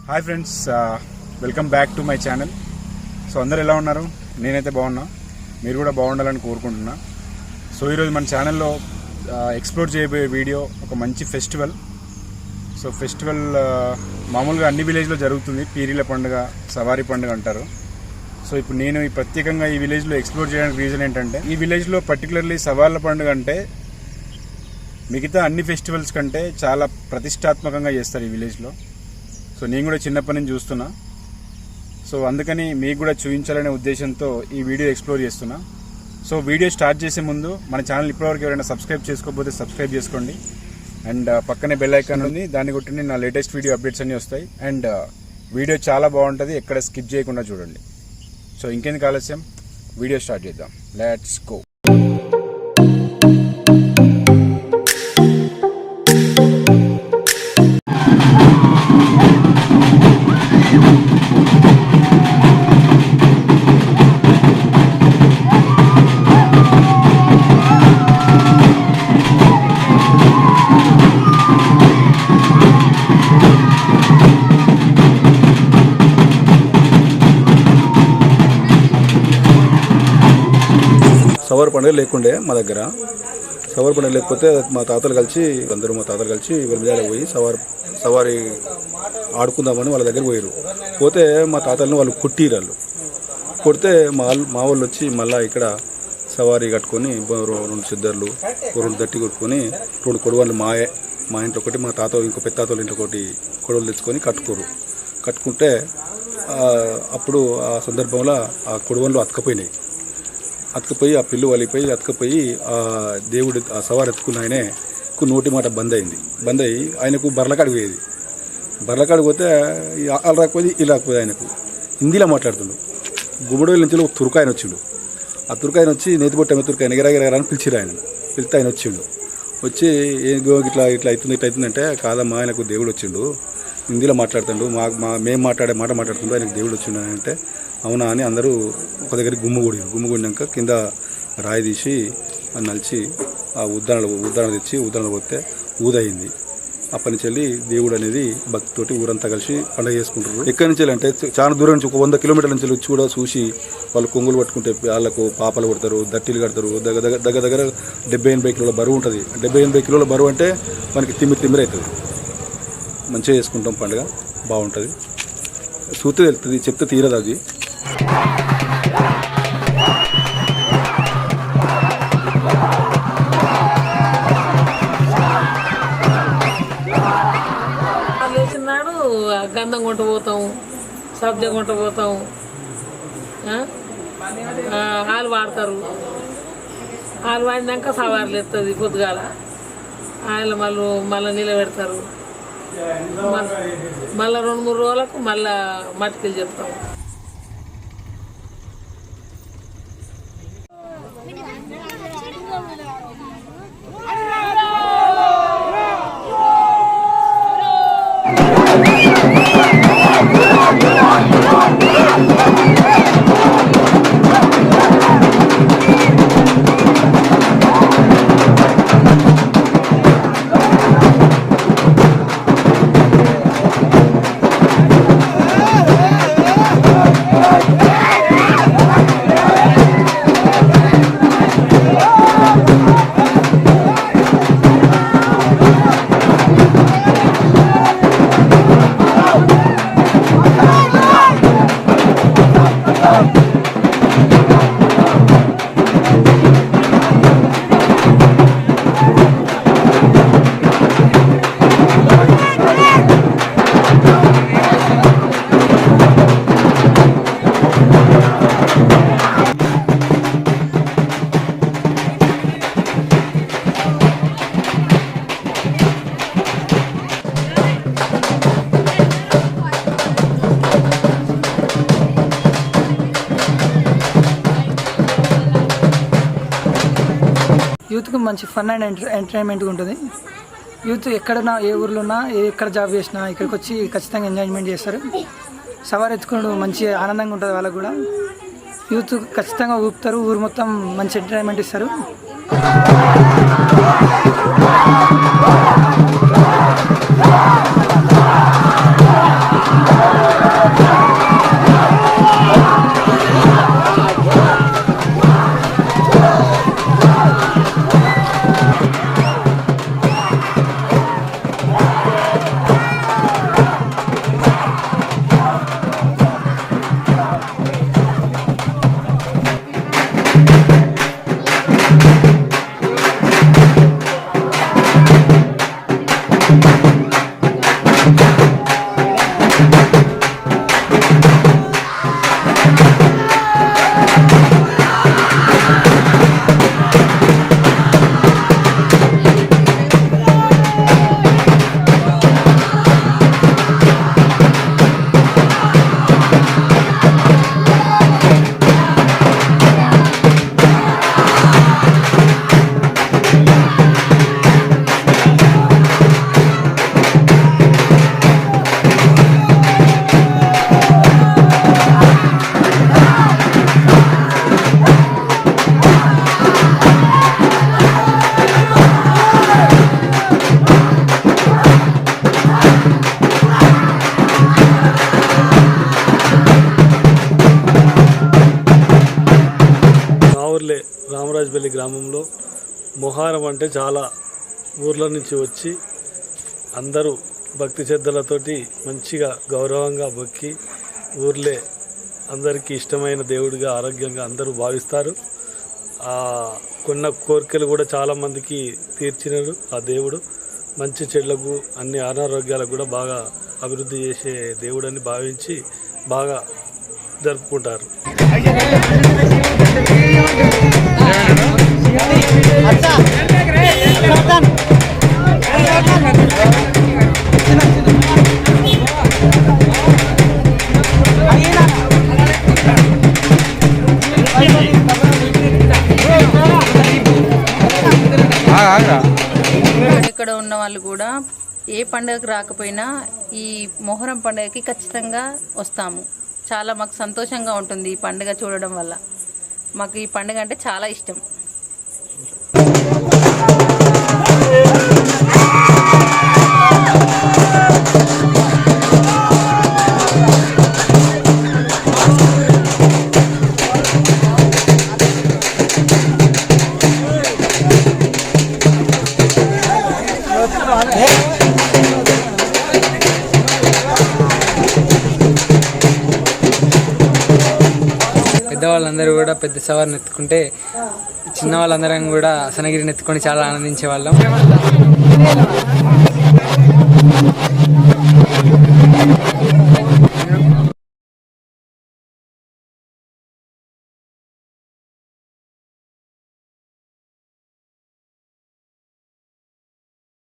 Hi friends, welcome back to my channel. So అందరు ఎలా ఉన్నారు? నేనైతే బాగున్నా, మీరు కూడా బాగుండాలని కోరుకుంటున్నా. సో ఈరోజు మన ఛానల్లో ఎక్స్ప్లోర్ చేయబోయే వీడియో ఒక మంచి ఫెస్టివల్. సో ఫెస్టివల్ మామూలుగా అన్ని విలేజ్లో జరుగుతుంది. పీరీల పండుగ, సవారీ పండుగ అంటారు. సో ఇప్పుడు నేను ప్రత్యేకంగా ఈ విలేజ్లో ఎక్స్ప్లోర్ చేయడానికి రీజన్ ఏంటంటే, ఈ విలేజ్లో పర్టికులర్లీ సవాళ్ళ పండుగ అంటే మిగతా అన్ని ఫెస్టివల్స్ కంటే చాలా ప్రతిష్టాత్మకంగా చేస్తారు ఈ విలేజ్లో. సో నేను కూడా చిన్నప్పటి నుంచి చూస్తున్నా. సో అందుకని మీకు కూడా చూపించాలనే ఉద్దేశంతో ఈ వీడియో ఎక్స్ప్లోర్ చేస్తున్నా. సో వీడియో స్టార్ట్ చేసే ముందు మన ఛానల్ ఇప్పటివరకు ఎవరైనా సబ్స్క్రైబ్ చేసుకోకపోతే సబ్స్క్రైబ్ చేసుకోండి. అండ్ పక్కనే బెల్ ఐకాన్ ఉంది, దాన్ని కొట్టి నా లేటెస్ట్ వీడియో అప్డేట్స్ అన్నీ వస్తాయి. అండ్ వీడియో చాలా బాగుంటుంది, ఎక్కడ స్కిప్ చేయకుండా చూడండి. సో ఇంకెందుకు ఆలస్యం, వీడియో స్టార్ట్ చేద్దాం. Let's go. సవారి పండుగ లేకుండే మా దగ్గర. సవారి పండుగ లేకపోతే మా తాతలు కలిసి వెలిమిజాల పోయి సవారి ఆడుకుందామని వాళ్ళ దగ్గర పోయారు. పోతే మా తాతలను వాళ్ళు కొట్టిరు. కొడితే మా వాళ్ళు వచ్చి మళ్ళీ ఇక్కడ సవారీ కట్టుకొని 2 సిద్దర్లు 2 దట్టి కొట్టుకొని 2 కొడవలు మా ఇంట్లో ఒకటి, మా తాత ఇంకో పెద్ద తాతల ఇంట్లో ఒకటి కొడవలు తెచ్చుకొని కట్టుకుంటే అప్పుడు ఆ సందర్భంలో ఆ కొడవలు అతకపోయినాయి. ఆ పిల్లు వలిపోయి అతకపోయి ఆ దేవుడు ఆ సవారు ఎత్తుకున్న ఆయనకు నోటి మాట బంద్ అయ్యి ఆయనకు బర్లకాడికి పోయేది. బర్లకాడికి పోతే వాళ్ళు రాకపోయి ఇలా రాకపోయి ఆయనకు హిందీలో మాట్లాడుతుండు. గుమ్మడి నుంచి ఒక తుర్కాయన వచ్చిండు. ఆ తుర్కాయన వచ్చి నేతిపొట్ట తుర్కాయన ఎగరగరని పిలిచిరు. పిలిస్తే ఆయన వచ్చి ఇట్లా అవుతుందంటే, కాదమ్మా ఆయనకు దేవుడు వచ్చిండు, హిందీలో మాట్లాడుతుండు, మేము మాట్లాడే మాట మాట్లాడుతుండు, ఆయనకు దేవుడు వచ్చిండు అంటే అవునా అని అందరూ ఒక దగ్గరికి గుమ్మగూడినాక కింద రాయి తీసి నలిచి ఆ ఉద్దాన తెచ్చి ఉద్దానలో పోతే ఊదయింది. అప్పటి నుంచి వెళ్ళి దేవుడు అనేది భక్తితోటి ఊరంతా కలిసి పండుగ చేసుకుంటారు. ఎక్కడి నుంచి అంటే చాలా దూరం నుంచి, ఒక 100 కిలోమీటర్ల నుంచి వచ్చి కూడా చూసి వాళ్ళు కొంగులు పట్టుకుంటే వాళ్ళకు పాపలు కొడతారు, దట్టీలు కడతారు. దగ్గర 70-80 కిలోల బరువు ఉంటుంది. 70-80 కిలోల బరువు అంటే మనకి తిమ్మిరి అవుతుంది. మంచిగా చేసుకుంటాం పండుగ, బాగుంటుంది. చూస్తే తెలుస్తుంది, చెప్తే తీరదు అది. లేచినాడు గంధం కొంట పోతాం, సబ్జా కొంట పోతాం, ఆలు వాడతారు. ఆలు వాడినాక సవార్లు ఎత్తుంది పొద్దుగాల. ఆలు మళ్ళీ నిలబెడతారు. మళ్ళీ 2-3 రోజులకు మళ్ళా మట్టికలు చెప్తాం. యూత్కి మంచి ఫన్ అండ్ ఎంటర్టైన్మెంట్గా ఉంటుంది. యూత్ ఎక్కడన్నా, ఏ ఊర్లో ఉన్నా, ఎక్కడ జాబ్ చేసినా ఇక్కడికి వచ్చి ఖచ్చితంగా ఎంజాయ్మెంట్ చేస్తారు. సవారు ఎత్తుకున్నాడు మంచి ఆనందంగా ఉంటుంది వాళ్ళకు కూడా. యూత్ ఖచ్చితంగా ఊపుతారు, ఊరు మొత్తం మంచి ఎంటర్టైన్మెంట్ ఇస్తారు. రామరాజపల్లి గ్రామంలో మొహరం అంటే చాలా ఊర్ల నుంచి వచ్చి అందరూ భక్తి శ్రద్ధలతోటి మంచిగా గౌరవంగా మొక్కి ఊర్లే అందరికీ ఇష్టమైన దేవుడిగా ఆరోగ్యంగా అందరూ భావిస్తారు. కొన్న కోరికలు కూడా చాలామందికి తీర్చినారు. ఆ దేవుడు మంచి చెడ్లకు అన్ని అనారోగ్యాలకు కూడా బాగా అభివృద్ధి చేసే దేవుడని భావించి బాగా జరుపుకుంటారు. ఇక్కడ ఉన్న వాళ్ళు కూడా ఏ పండుగకు రాకపోయినా ఈ మొహరం పండుగకి ఖచ్చితంగా వస్తాము. చాలా మాకు సంతోషంగా ఉంటుంది ఈ పండుగ చూడడం వల్ల. మాకు ఈ పండుగ అంటే చాలా ఇష్టం. పెద్దవాళ్ళందరూ కూడా పెద్ద సవారిని ఎత్తుకుంటే చిన్న వాళ్ళందరం కూడా సనగిరిని ఎత్తుకొని చాలా ఆనందించే వాళ్ళం.